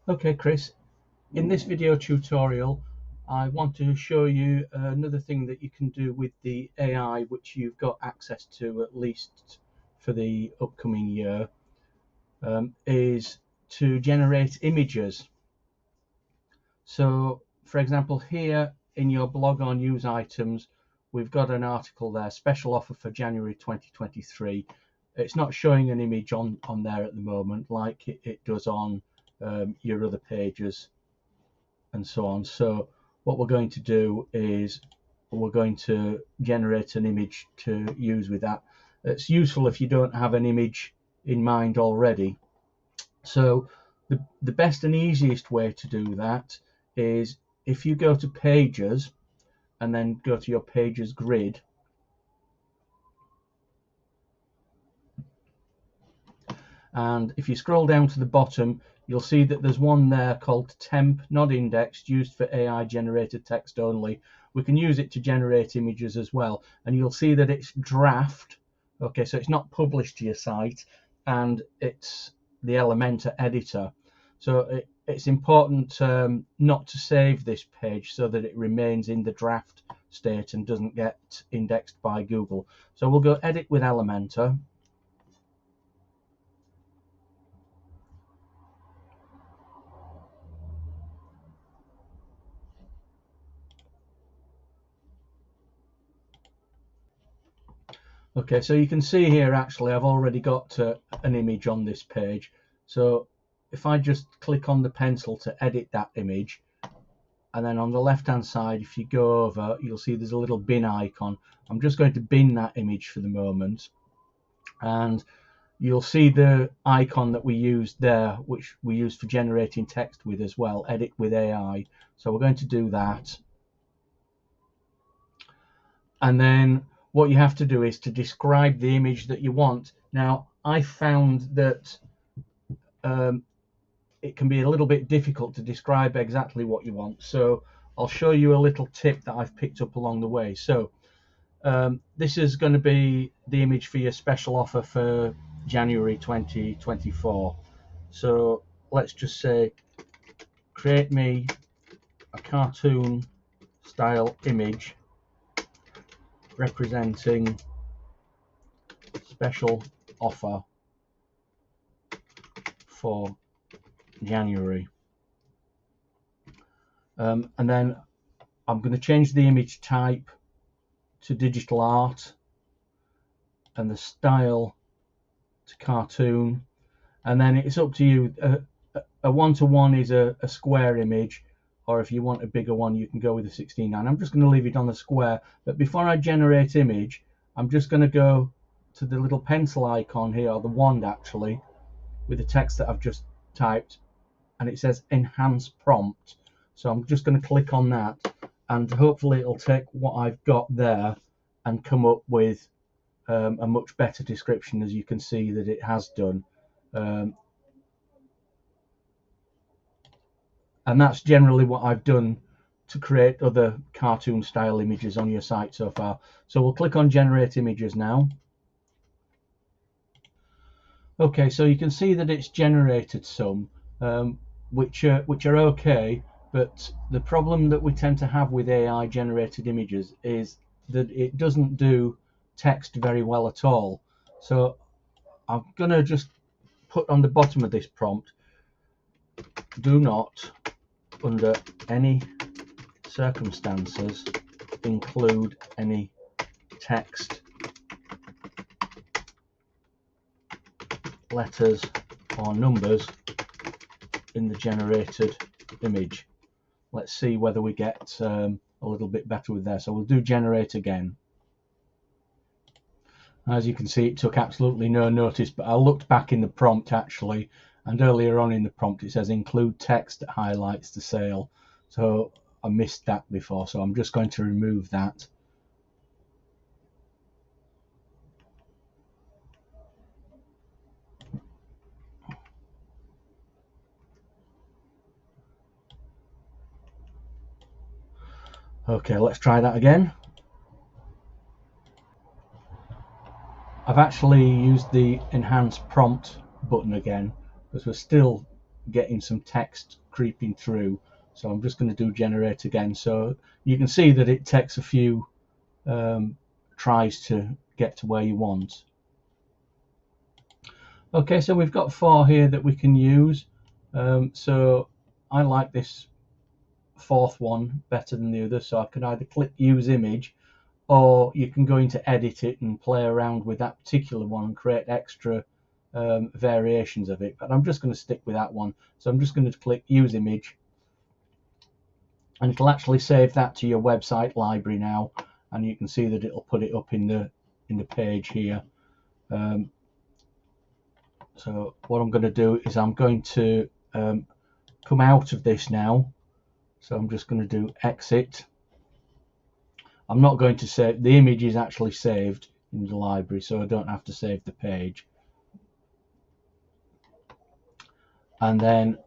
Okay, Chris, in this video tutorial, I want to show you another thing that you can do with the AI, which you've got access to at least for the upcoming year, is to generate images. So, for example, here in your blog on news items, we've got an article there, special offer for January 2023. It's not showing an image on there at the moment like it does on your other pages and so on. So what we're going to do is we're going to generate an image to use with that. It's useful if you don't have an image in mind already. So the best and easiest way to do that is if you go to Pages and then go to your Pages grid, and if you scroll down to the bottom, you'll see that there's one there called temp, not indexed, used for AI generated text only. We can use it to generate images as well, and you'll see that it's draft. Okay, so it's not published to your site, and it's the Elementor editor. So it's important not to save this page so that it remains in the draft state and doesn't get indexed by Google. So we'll go edit with Elementor. Okay, so you can see here actually I've already got an image on this page. So if I just click on the pencil to edit that image, and then on the left hand side, if you go over, you'll see there's a little bin icon. I'm just going to bin that image for the moment, and you'll see the icon that we used there, which we used for generating text with as well, edit with AI. So we're going to do that. And then what you have to do is to describe the image that you want. Now, I found that it can be a little bit difficult to describe exactly what you want. So I'll show you a little tip that I've picked up along the way. So this is going to be the image for your special offer for January 2024. So let's just say, create me a cartoon style image representing special offer for January. And then I'm going to change the image type to digital art and the style to cartoon. And then it's up to you. A one-to-one is a square image, or if you want a bigger one, you can go with a 16:9. I'm just going to leave it on the square. But before I generate image, I'm just going to go to the little pencil icon here, or the wand actually, with the text that I've just typed, and it says enhance prompt. So I'm just going to click on that, and hopefully it'll take what I've got there and come up with a much better description, as you can see that it has done. And that's generally what I've done to create other cartoon style images on your site so far. So we'll click on generate images now. Okay, so you can see that it's generated some which are okay, but the problem that we tend to have with AI generated images is that it doesn't do text very well at all. So I'm gonna just put on the bottom of this prompt, do not under any circumstances include any text, letters or numbers in the generated image. Let's see whether we get a little bit better with there. So we'll do generate again. As you can see, it took absolutely no notice, but I looked back in the prompt actually, and earlier on in the prompt it says include text that highlights the sale. So I missed that before, so I'm just going to remove that. Okay, let's try that again. I've actually used the enhance prompt button again because we're still getting some text creeping through. So I'm just going to do generate again. So you can see that it takes a few tries to get to where you want. Okay, so we've got 4 here that we can use. So I like this 4th one better than the other, so I can either click use image, or you can go into edit it and play around with that particular one and create extra variations of it. But I'm just going to stick with that one. So I'm just going to click use image, and it'll actually save that to your website library now, and you can see that it'll put it up in the page here. So what I'm going to do is I'm going to come out of this now. So I'm just going to do exit. I'm not going to save, the image is actually saved in the library, so I don't have to save the page. And then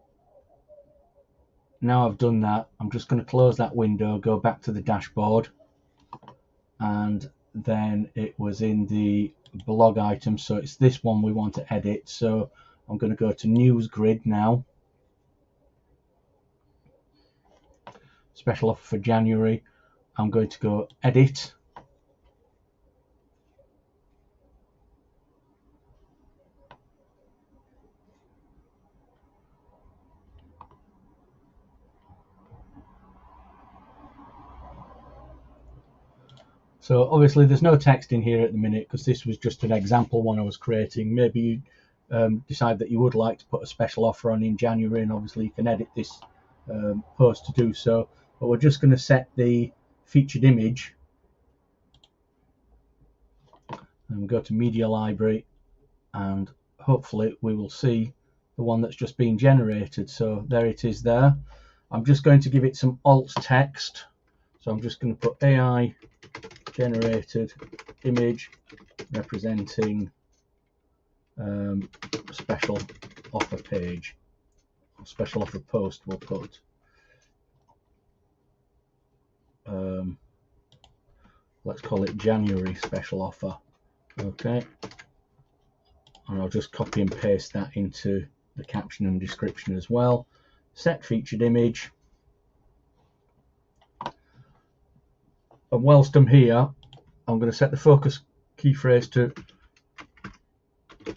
now I've done that, I'm just going to close that window, go back to the dashboard, and then it was in the blog item, so it's this one we want to edit. So I'm going to go to news grid now, special offer for January. I'm going to go edit, so obviously there's no text in here at the minute because this was just an example one I was creating. Maybe you decide that you would like to put a special offer on in January, and obviously you can edit this post to do so. But we're just going to set the featured image, and we go to media library, and hopefully we will see the one that's just been generated. So there it is there. I'm just going to give it some alt text, so I'm just going to put AI generated image representing special offer page, special offer post. We'll put let's call it January special offer. Okay, and I'll just copy and paste that into the caption and description as well. Set featured image, and whilst I'm here, I'm going to set the focus key phrase to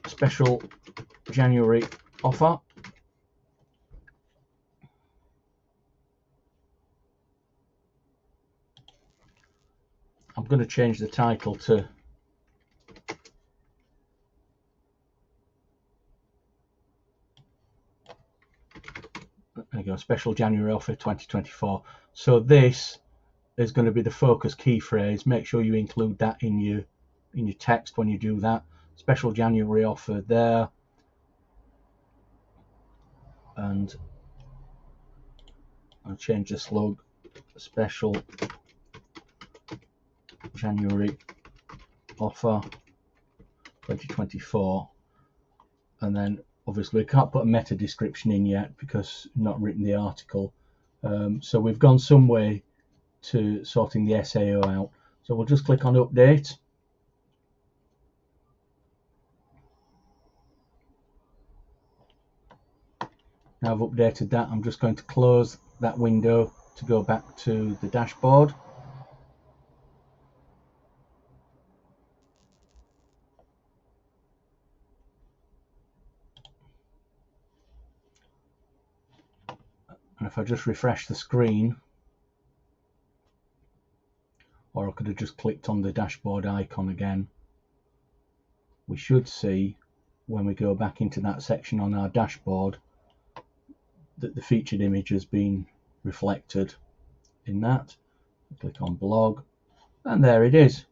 special January offer. I'm going to change the title to there you go, special January offer 2024. So this is going to be the focus key phrase. Make sure you include that in your text when you do that. Special January offer there, and I'll change the slug special January offer 2024, and then obviously we can't put a meta description in yet because I've not written the article. So we've gone some way to sorting the SEO out. So we'll just click on update. Now I've updated that, I'm just going to close that window to go back to the dashboard. And if I just refresh the screen, or I could have just clicked on the dashboard icon again, we should see when we go back into that section on our dashboard that the featured image has been reflected in that. Click on blog, and there it is.